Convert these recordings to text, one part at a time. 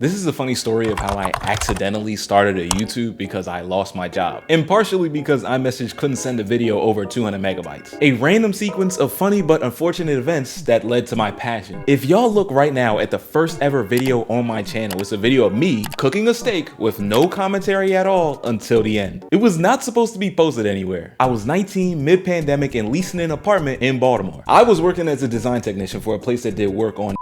This is a funny story of how I accidentally started a YouTube because I lost my job, and partially because iMessage couldn't send a video over 200 megabytes. A random sequence of funny but unfortunate events that led to my passion. If y'all look right now at the first ever video on my channel, it's a video of me cooking a steak with no commentary at all until the end. It was not supposed to be posted anywhere. I was 19, mid-pandemic, and leasing an apartment in Baltimore. I was working as a design technician for a place that did work on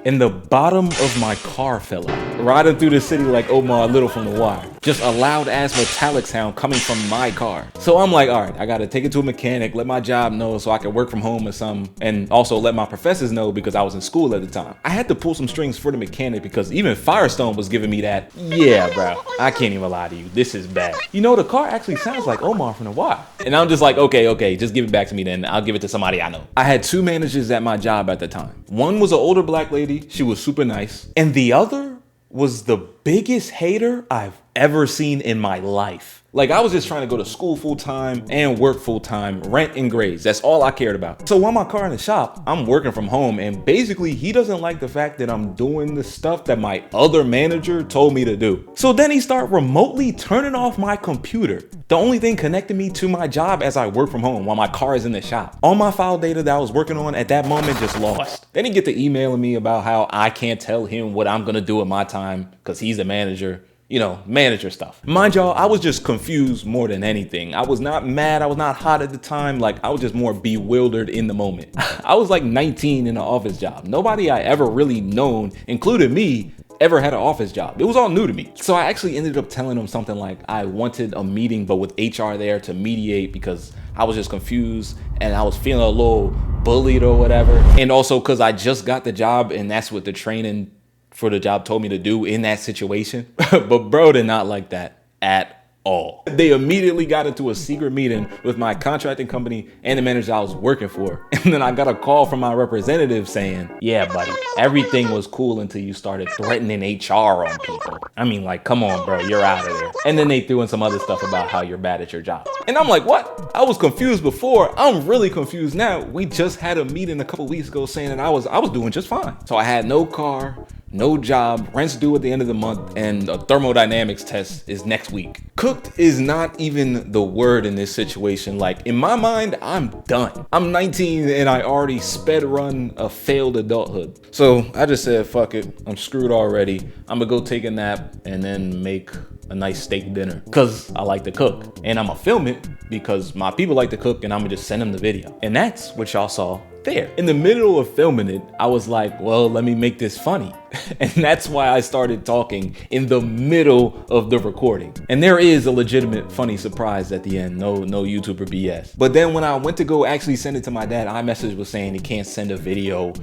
and the bottom of my car fell out, riding through the city like Omar Little from The Wire. Just a loud ass metallic sound coming from my car. So I'm like, all right, I gotta take it to a mechanic, let my job know so I can work from home or something, and also let my professors know because I was in school at the time. I had to pull some strings for the mechanic because even Firestone was giving me that, yeah bro, I can't even lie to you, this is bad. You know, the car actually sounds like Omar from The Wire. And I'm just like, okay, just give it back to me then, I'll give it to somebody I know. I had two managers at my job at the time. One was an older black lady, she was super nice, and the other was the biggest hater I've ever seen in my life. Like, I was just trying to go to school full time and work full time, rent and grades. That's all I cared about. So while my car in the shop, I'm working from home, and basically he doesn't like the fact that I'm doing the stuff that my other manager told me to do. So then he started remotely turning off my computer, the only thing connecting me to my job as I work from home while my car is in the shop. All my file data that I was working on at that moment just lost. Then he get to emailing me about how I can't tell him what I'm gonna do with my time because he's a manager. You know, manager stuff. Mind y'all, I was just confused more than anything. I was not mad, I was not hot at the time, like I was just more bewildered in the moment. I was like 19 in an office job. Nobody I ever really known, including me, ever had an office job. It was all new to me. So I actually ended up telling them something like I wanted a meeting but with HR there to mediate because I was just confused and I was feeling a little bullied or whatever. And also because I just got the job and that's what the training for the job told me to do in that situation. But bro did not like that at all. They immediately got into a secret meeting with my contracting company and the manager I was working for. And then I got a call from my representative saying, yeah, buddy, everything was cool until you started threatening HR on people. I mean, like, come on, bro, you're out of there. And then they threw in some other stuff about how you're bad at your job. And I'm like, what? I was confused before. I'm really confused now. We just had a meeting a couple weeks ago saying that I was doing just fine. So I had no car, no job, rent's due at the end of the month, and a thermodynamics test is next week. Cooked is not even the word in this situation. Like, in my mind, I'm done. I'm 19 and I already sped run a failed adulthood. So I just said, fuck it, I'm screwed already. I'm gonna go take a nap and then make a nice steak dinner because I like to cook. And I'm gonna film it because my people like to cook, and I'm gonna just send them the video. And that's what y'all saw there. In the middle of filming it, I was like, well, let me make this funny. And that's why I started talking in the middle of the recording. And there is a legitimate funny surprise at the end, no YouTuber BS. But then when I went to go actually send it to my dad, iMessage was saying he can't send a video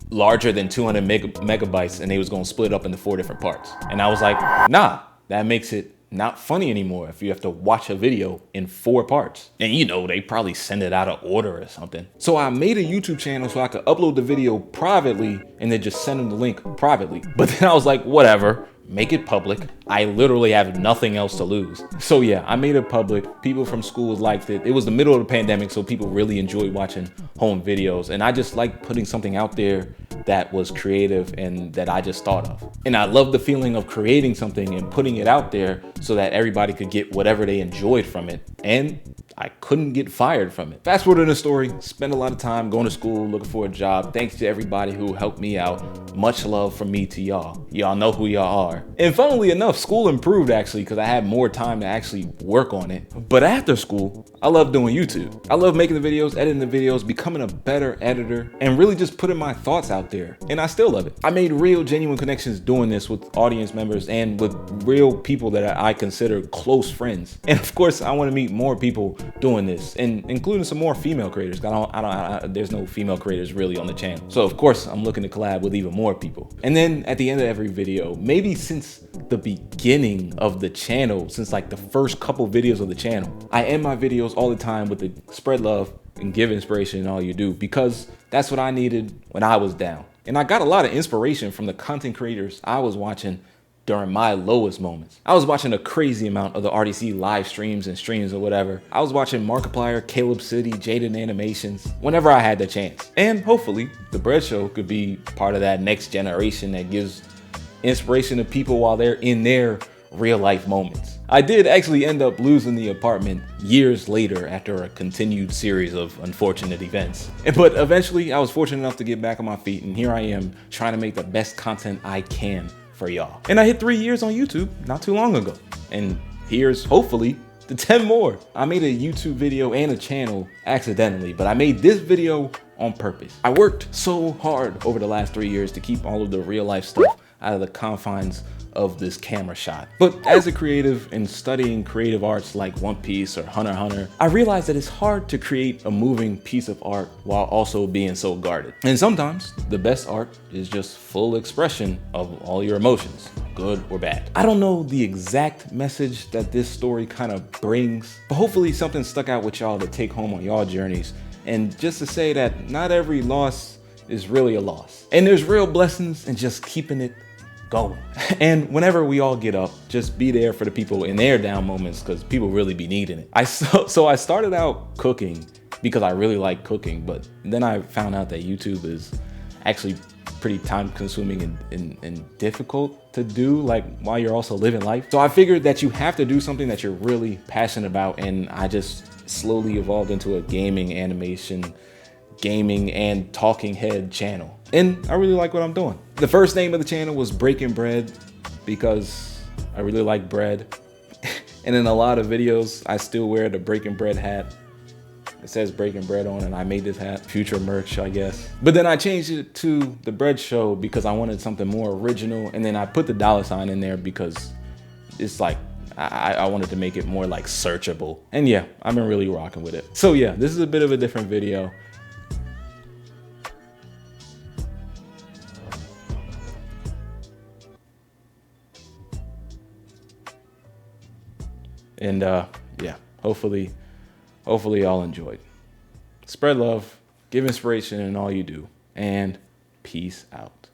larger than 200 megabytes, and they was gonna split up into 4 different parts. And I was like, nah, that makes it not funny anymore if you have to watch a video in 4 parts. And you know, they probably send it out of order or something. So I made a YouTube channel so I could upload the video privately and then just send them the link privately. But then I was like, whatever, make it public. I literally have nothing else to lose. So yeah, I made it public. People from schools liked it. It was the middle of the pandemic, so people really enjoyed watching home videos. And I just like putting something out there that was creative and that I just thought of. And I love the feeling of creating something and putting it out there so that everybody could get whatever they enjoyed from it. And I couldn't get fired from it. Fast forward in the story, spent a lot of time going to school, looking for a job. Thanks to everybody who helped me out. Much love from me to y'all. Y'all know who y'all are. And funnily enough, school improved actually because I had more time to actually work on it. But after school, I love doing YouTube. I love making the videos, editing the videos, becoming a better editor, and really just putting my thoughts out there. And I still love it. I made real genuine connections doing this with audience members and with real people that I consider close friends. And of course, I want to meet more people doing this, and including some more female creators. There's no female creators really on the channel. So of course, I'm looking to collab with even more people. And then at the end of every video, maybe since the beginning of the channel, since like the first couple videos of the channel, I end my videos all the time with the spread love and give inspiration in all you do, because that's what I needed when I was down. And I got a lot of inspiration from the content creators I was watching during my lowest moments. I was watching a crazy amount of the RDC live streams and streams or whatever. I was watching Markiplier, Caleb City, Jaden Animations, whenever I had the chance. And hopefully the Bread Show could be part of that next generation that gives inspiration to people while they're in their real life moments. I did actually end up losing the apartment years later after a continued series of unfortunate events. But eventually I was fortunate enough to get back on my feet, and here I am trying to make the best content I can for y'all. And I hit 3 years on YouTube not too long ago. And here's hopefully the 10 more. I made a YouTube video and a channel accidentally, but I made this video on purpose. I worked so hard over the last 3 years to keep all of the real life stuff out of the confines of this camera shot. But as a creative and studying creative arts like One Piece or Hunter x Hunter, I realized that it's hard to create a moving piece of art while also being so guarded. And sometimes the best art is just full expression of all your emotions, good or bad. I don't know the exact message that this story kind of brings, but hopefully something stuck out with y'all to take home on y'all journeys. And just to say that not every loss is really a loss. And there's real blessings in just keeping it going. And whenever we all get up, just be there for the people in their down moments, because people really be needing it. So I started out cooking because I really like cooking, but then I found out that YouTube is actually pretty time consuming and difficult to do, like while you're also living life. So I figured that you have to do something that you're really passionate about, and I just slowly evolved into a gaming and talking head channel. And I really like what I'm doing. The first name of the channel was Breaking Bread because I really like bread. And in a lot of videos, I still wear the Breaking Bread hat. It says Breaking Bread on, and I made this hat. Future merch, I guess. But then I changed it to The Bread Show because I wanted something more original. And then I put the $ in there because it's like, I wanted to make it more like searchable. And yeah, I've been really rocking with it. So yeah, this is a bit of a different video. And yeah, hopefully y'all enjoyed. Spread love, give inspiration in all you do, and peace out.